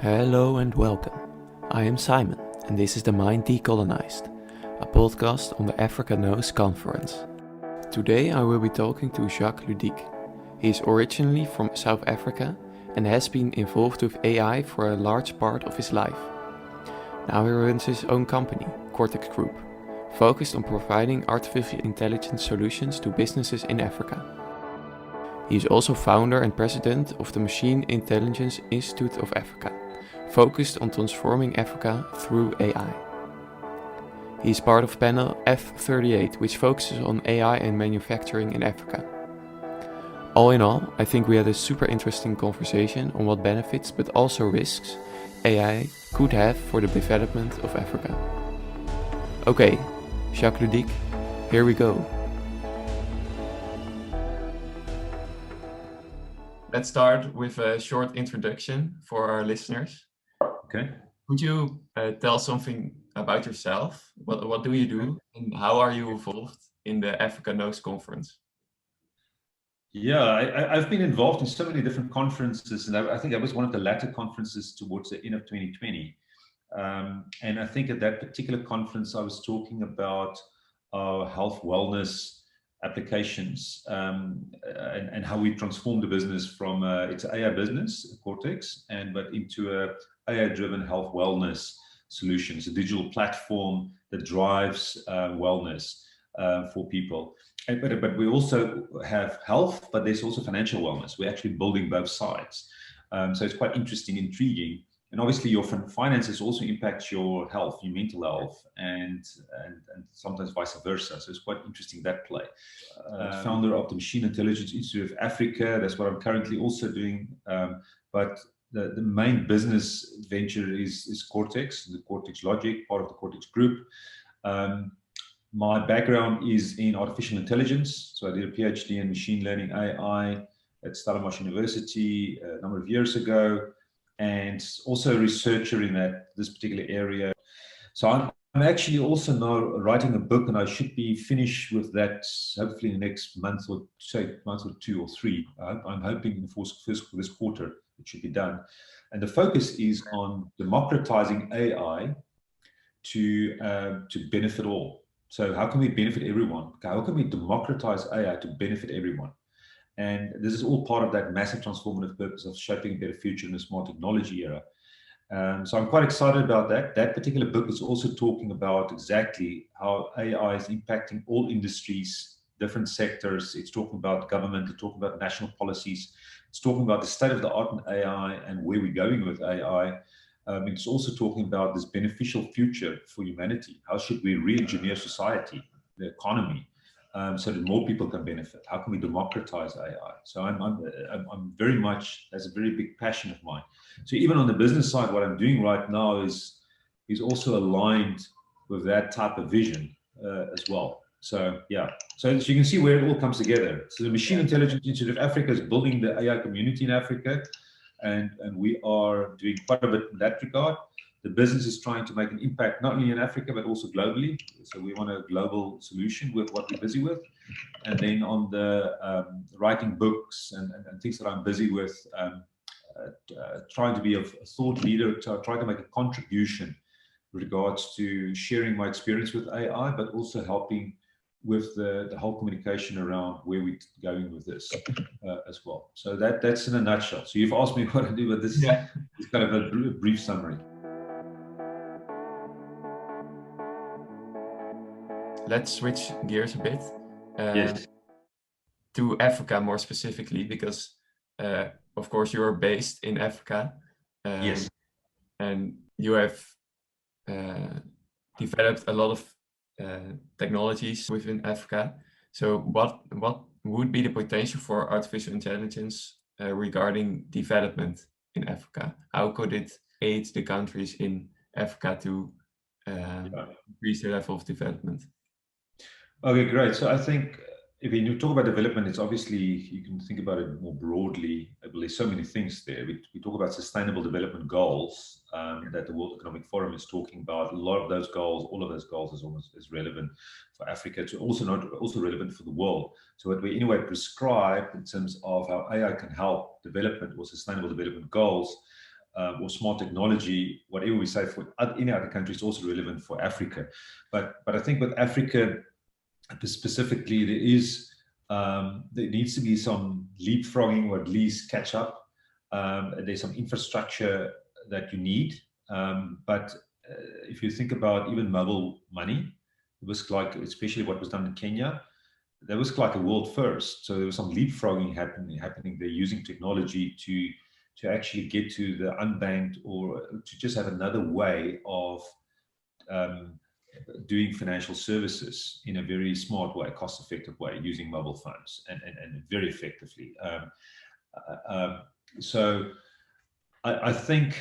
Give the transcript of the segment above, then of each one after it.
Hello and welcome. I am Simon and this is the Mind Decolonized, a podcast on the Africa Knows conference. Today I will be talking to Jacques Ludik. He is originally from South Africa and has been involved with AI for a large part of his life. Now he runs his own company, Cortex Group, focused on providing artificial intelligence solutions to businesses in Africa. He is also founder and president of the Machine Intelligence Institute of Africa, focused on transforming Africa through AI. He is part of panel F38, which focuses on AI and manufacturing in Africa. All in all, I think we had a super interesting conversation on what benefits but also risks AI could have for the development of Africa. Okay, Jacques Ludik, here we go. Let's start with a short introduction for our listeners. Okay. Could you tell something about yourself? What do you do and how are you involved in the Africa Knows conference? Yeah, I've been involved in so many different conferences, and I think I was one of the latter conferences towards the end of 2020. And I think at that particular conference, I was talking about health wellness applications and how we transformed the business from it's an AI business, Cortex, but into a AI-driven health wellness solutions, a digital platform that drives wellness for people. But we also have health, but there's also financial wellness. We're actually building both sides. So it's quite interesting, intriguing. And obviously your finances also impact your health, your mental health, and sometimes vice versa. So it's quite interesting, that play. Founder of the Machine Intelligence Institute of Africa. That's what I'm currently also doing. But the main business venture is Cortex, the Cortex Logic, part of the Cortex Group. My background is in artificial intelligence. So I did a PhD in machine learning AI at Stellenbosch University a number of years ago, and also a researcher in this particular area. So I'm actually also now writing a book, and I should be finished with that hopefully in the next month or two or three. I'm hoping in the first for this quarter it should be done. And the focus is on democratizing AI to benefit all. So how can we benefit everyone? How can we democratize AI to benefit everyone? And this is all part of that massive transformative purpose of shaping a better future in a smart technology era. So I'm quite excited about that. That particular book is also talking about exactly how AI is impacting all industries, different sectors. It's talking about government, it's talking about national policies. It's talking about the state of the art in AI and where we're going with AI. It's also talking about this beneficial future for humanity. How should we re-engineer society, the economy, so that more people can benefit? How can we democratize AI? So I'm very much, that's a very big passion of mine. So even on the business side, what I'm doing right now is also aligned with that type of vision as well. So yeah, so you can see where it all comes together. So the Machine Intelligence Institute of Africa is building the AI community in Africa, and we are doing quite a bit in that regard. The business is trying to make an impact not only in Africa but also globally. So we want a global solution with what we're busy with. And then on the writing books and things that I'm busy with, trying to be a thought leader, trying to make a contribution with regards to sharing my experience with AI, but also helping with the whole communication around where we're going with this as well. So that's in a nutshell. So you've asked me what I do, but this is kind of a brief summary. Let's switch gears a bit Yes. to Africa more specifically, because of course you are based in Africa. Yes. And you have developed a lot of technologies within Africa. So what would be the potential for artificial intelligence regarding development in Africa? How could it aid the countries in Africa to increase their level of development? Okay, great. So I think if you talk about development, it's obviously, you can think about it more broadly. I believe so many things there. We talk about sustainable development goals that the World Economic Forum is talking about. A lot of those goals, all of those goals is relevant for Africa, to also relevant for the world. So what we anyway prescribe in terms of how AI can help development or sustainable development goals or smart technology, whatever we say for any other country, is also relevant for Africa. But I think with Africa specifically, there needs to be some leapfrogging, or at least catch up. There's some infrastructure that you need. But if you think about even mobile money, it was like, especially what was done in Kenya, that was like a world first. So there was some leapfrogging happening there, using technology to actually get to the unbanked, or to just have another way of doing financial services in a very smart way, cost-effective way, using mobile phones and very effectively. So I think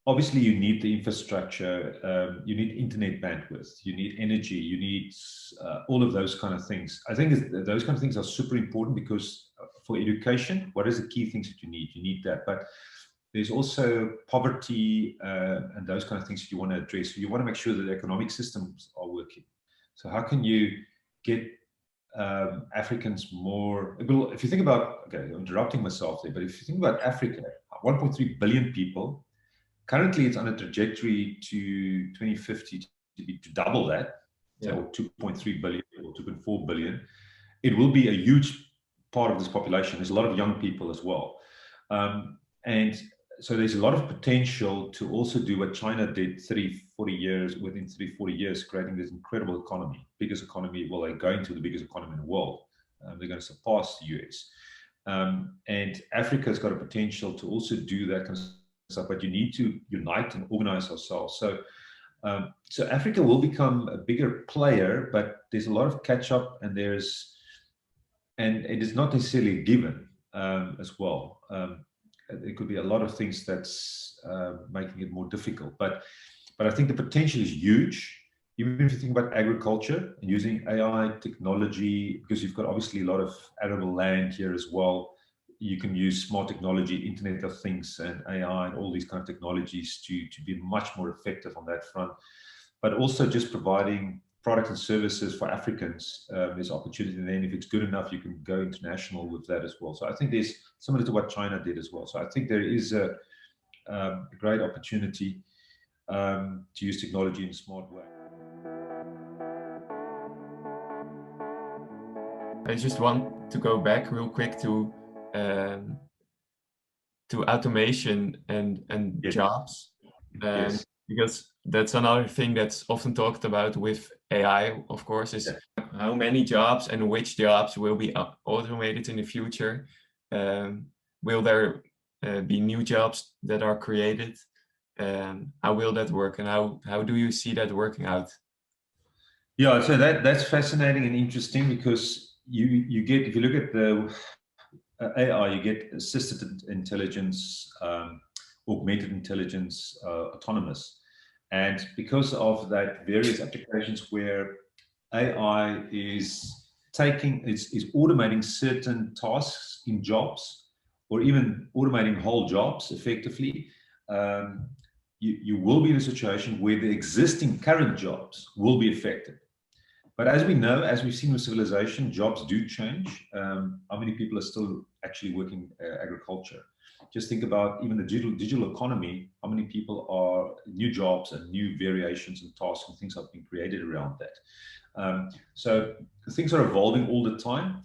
obviously you need the infrastructure, you need internet bandwidth, you need energy, you need all of those kind of things. I think those kind of things are super important, because for education, what is the key things that you need? You need that, but there's also poverty and those kind of things that you want to address. So you want to make sure that the economic systems are working. So how can you get Africans more? Well, if you think about, okay, I'm interrupting myself there, but if you think about Africa, 1.3 billion people, currently it's on a trajectory to 2050 to double that, yeah. So 2.3 billion or 2.4 billion. It will be a huge part of this population. There's a lot of young people as well. And so there's a lot of potential to also do what China did within 40 years, creating this incredible economy, biggest economy. Well, they're going to the biggest economy in the world. They're going to surpass the US. And Africa's got a potential to also do that kind of stuff, but you need to unite and organize ourselves. So Africa will become a bigger player, but there's a lot of catch up, and it is not necessarily a given as well. There could be a lot of things that's making it more difficult, but I think the potential is huge. Even if you think about agriculture and using AI technology, because you've got obviously a lot of arable land here as well. You can use smart technology, Internet of Things, and AI, and all these kind of technologies to be much more effective on that front. But also just providing products and services for Africans. There's opportunity, and then if it's good enough, you can go international with that as well. So I think there's similar to what China did as well. So I think there is a great opportunity to use technology in a smart way. I just want to go back real quick to automation and yes. Jobs, yes. Because that's another thing that's often talked about with AI, of course, is how many jobs and which jobs will be automated in the future. Will there be new jobs that are created? How will that work, and how do you see that working out? Yeah, so that's fascinating and interesting, because you get, if you look at the AI, you get assisted intelligence, augmented intelligence, autonomous. And because of that, various applications where AI is automating certain tasks in jobs, or even automating whole jobs effectively, you will be in a situation where the existing current jobs will be affected. But as we know, as we've seen with civilization, jobs do change. How many people are still actually working agriculture? Just think about even the digital economy, how many people are new jobs and new variations and tasks and things have been created around that. So things are evolving all the time,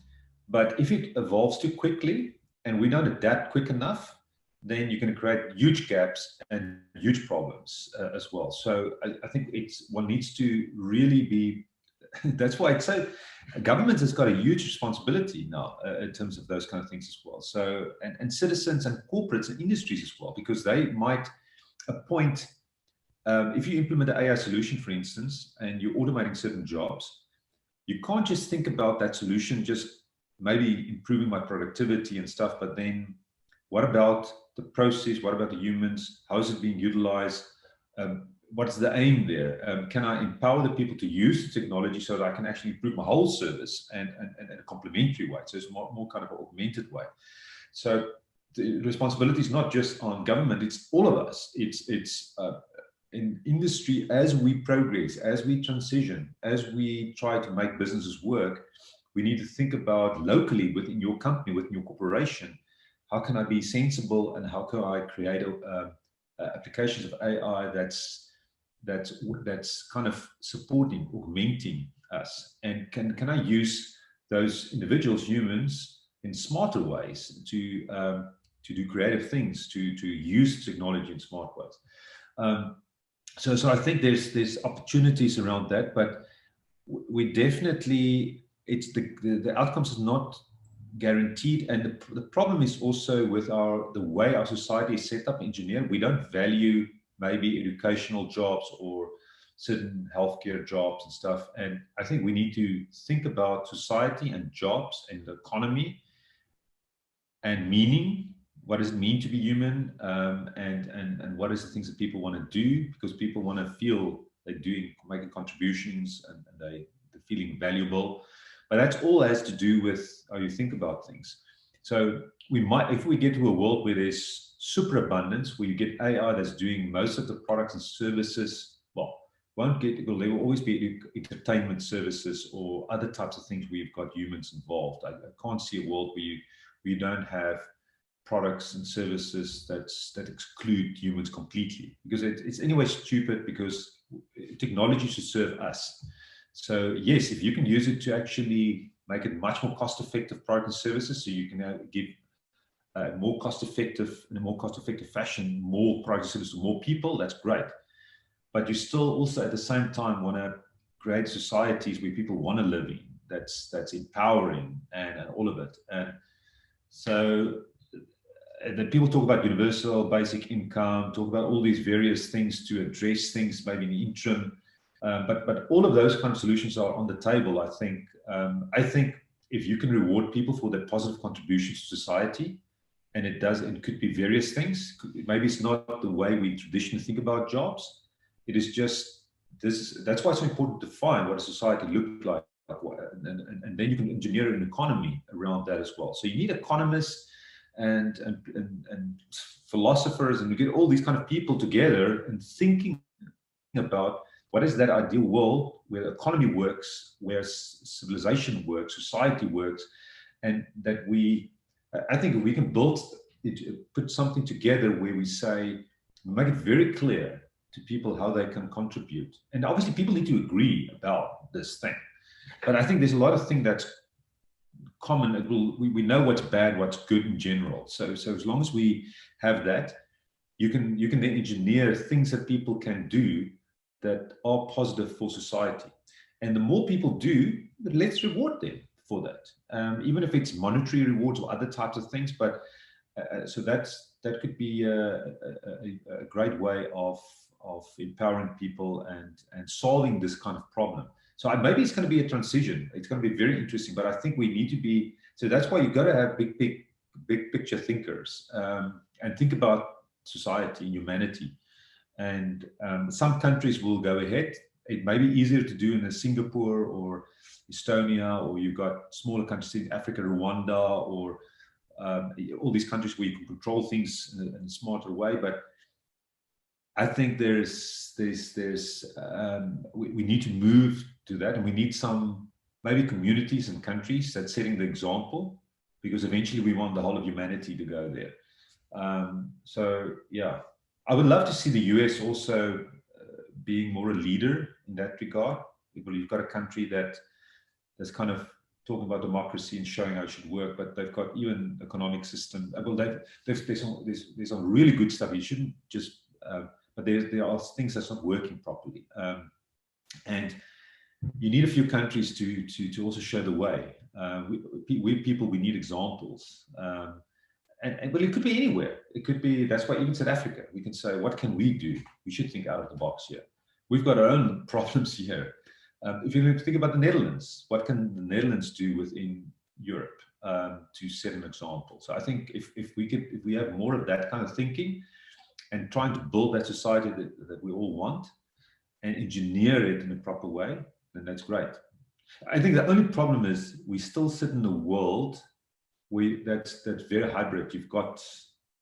but if it evolves too quickly and we don't adapt quick enough, then you're going to create huge gaps and huge problems as well. So I think one needs to really be, that's why it's so, government has got a huge responsibility now in terms of those kind of things as well. So, and citizens and corporates and industries as well, because they might appoint, if you implement an AI solution, for instance, and you're automating certain jobs, you can't just think about that solution just maybe improving my productivity and stuff, but then what about the process? What about the humans? How is it being utilized? What's the aim there? Can I empower the people to use the technology so that I can actually improve my whole service and in a complementary way? So it's more kind of an augmented way. So the responsibility is not just on government, it's all of us. It's in industry, as we progress, as we transition, as we try to make businesses work, we need to think about locally within your company, within your corporation, how can I be sensible and how can I create applications of AI that's kind of supporting, augmenting us, and can I use those individuals, humans, in smarter ways to do creative things, to use technology in smart ways. So I think there's opportunities around that, but we definitely, it's the outcomes is not guaranteed, and the problem is also with the way our society is set up, engineered. We don't value maybe educational jobs or certain healthcare jobs and stuff. And I think we need to think about society and jobs and the economy and meaning. What does it mean to be human? And what is the things that people want to do? Because people want to feel they're making contributions, and they're feeling valuable. But that's all has to do with how you think about things. So we might, if we get to a world where there's superabundance, where you get AI that's doing most of the products and services, well, there will always be entertainment services or other types of things where you've got humans involved. I can't see a world where you don't have products and services that exclude humans completely, because it's anyway stupid, because technology should serve us. So yes, if you can use it to actually make it much more cost-effective product and services, so you can give in a more cost-effective fashion, more product and services to more people, that's great. But you still also at the same time want to create societies where people want to live in, that's empowering and all of it. And so that people talk about universal basic income, talk about all these various things to address things maybe in the interim. But all of those kind of solutions are on the table, I think. I think if you can reward people for their positive contributions to society, and it could be various things. Maybe it's not the way we traditionally think about jobs. It is just this. That's why it's so important to define what a society looks like, and then you can engineer an economy around that as well. So you need economists and philosophers, and you get all these kind of people together and thinking about what is that ideal world where the economy works, where civilization works, society works, and that I think we can put something together where we say, make it very clear to people how they can contribute. And obviously people need to agree about this thing. But I think there's a lot of things that's common. We know what's bad, what's good in general. So as long as we have that, you can then engineer things that people can do that are positive for society. And the more people do, let's reward them for that, even if it's monetary rewards or other types of things. But so that could be a great way of empowering people and solving this kind of problem. So maybe it's going to be a transition. It's going to be very interesting. But I think we need to be. So that's why you've got to have big picture thinkers and think about society and humanity. And some countries will go ahead. It may be easier to do in a Singapore or Estonia, or you've got smaller countries in Africa, Rwanda, or all these countries where you can control things in a smarter way. But I think we need to move to that, and we need some maybe communities and countries that's setting the example, because eventually we want the whole of humanity to go there. So yeah, I would love to see the US also being more a leader in that regard. You've got a country that's kind of talking about democracy and showing how it should work, but they've got even economic system. Well, there's some really good stuff. You shouldn't just, but there are things that's not working properly, and you need a few countries to also show the way. We need examples. But it could be anywhere. It could be, that's why even South Africa, we can say, what can we do? We should think out of the box here. We've got our own problems here. If you think about the Netherlands, what can the Netherlands do within Europe to set an example? So I think if we have more of that kind of thinking and trying to build that society that we all want and engineer it in a proper way, then that's great. I think the only problem is we still sit in a world that's very hybrid. You've got,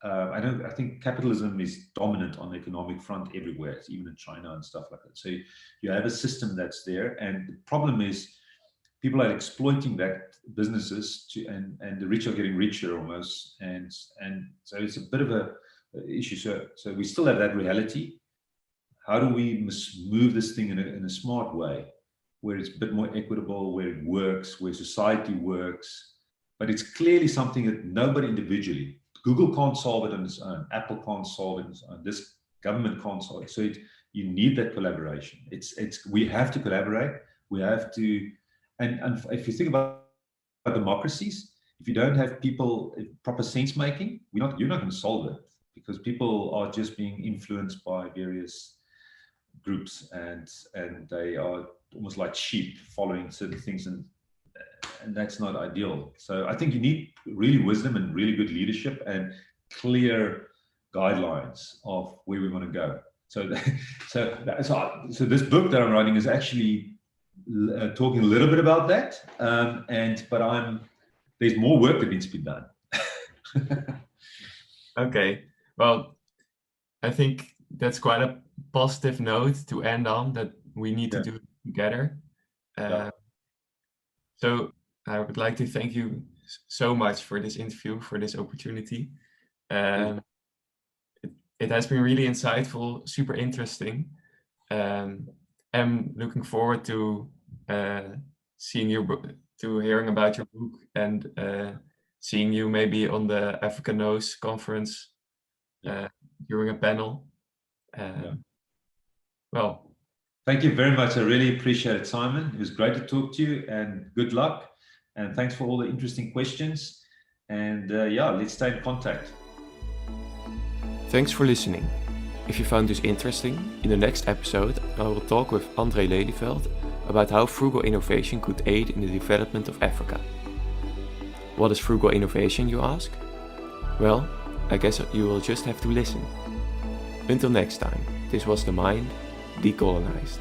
I think capitalism is dominant on the economic front everywhere, even in China and stuff like that. So you have a system that's there, and the problem is people are exploiting that businesses and the rich are getting richer almost, and so it's a bit of a issue. So we still have that reality. How do we move this thing in a smart way, where it's a bit more equitable, where it works, where society works? But it's clearly something that nobody individually, Google can't solve it on its own, Apple can't solve it on its own, this government can't solve it. So you need that collaboration. We have to collaborate. We have to, and if you think about democracies, if you don't have people proper sense making, you're not going to solve it, because people are just being influenced by various groups, and they are almost like sheep following certain things, and that's not ideal. So I think you need really wisdom and really good leadership and clear guidelines of where we want to go. So this book that I'm writing is actually talking a little bit about that, but there's more work that needs to be done. Okay, well, I think that's quite a positive note to end on, that we need to do it together. So I would like to thank you so much for this interview, for this opportunity. It has been really insightful, super interesting. I'm looking forward to seeing you, to hearing about your book, and seeing you maybe on the Africa Knows conference during a panel. Well, thank you very much. I really appreciate it, Simon. It was great to talk to you, and good luck. And thanks for all the interesting questions. And let's stay in contact. Thanks for listening. If you found this interesting, in the next episode I will talk with André Lelyveld about how frugal innovation could aid in the development of Africa. What is frugal innovation, you ask? Well, I guess you will just have to listen. Until next time, this was The Mind Decolonized.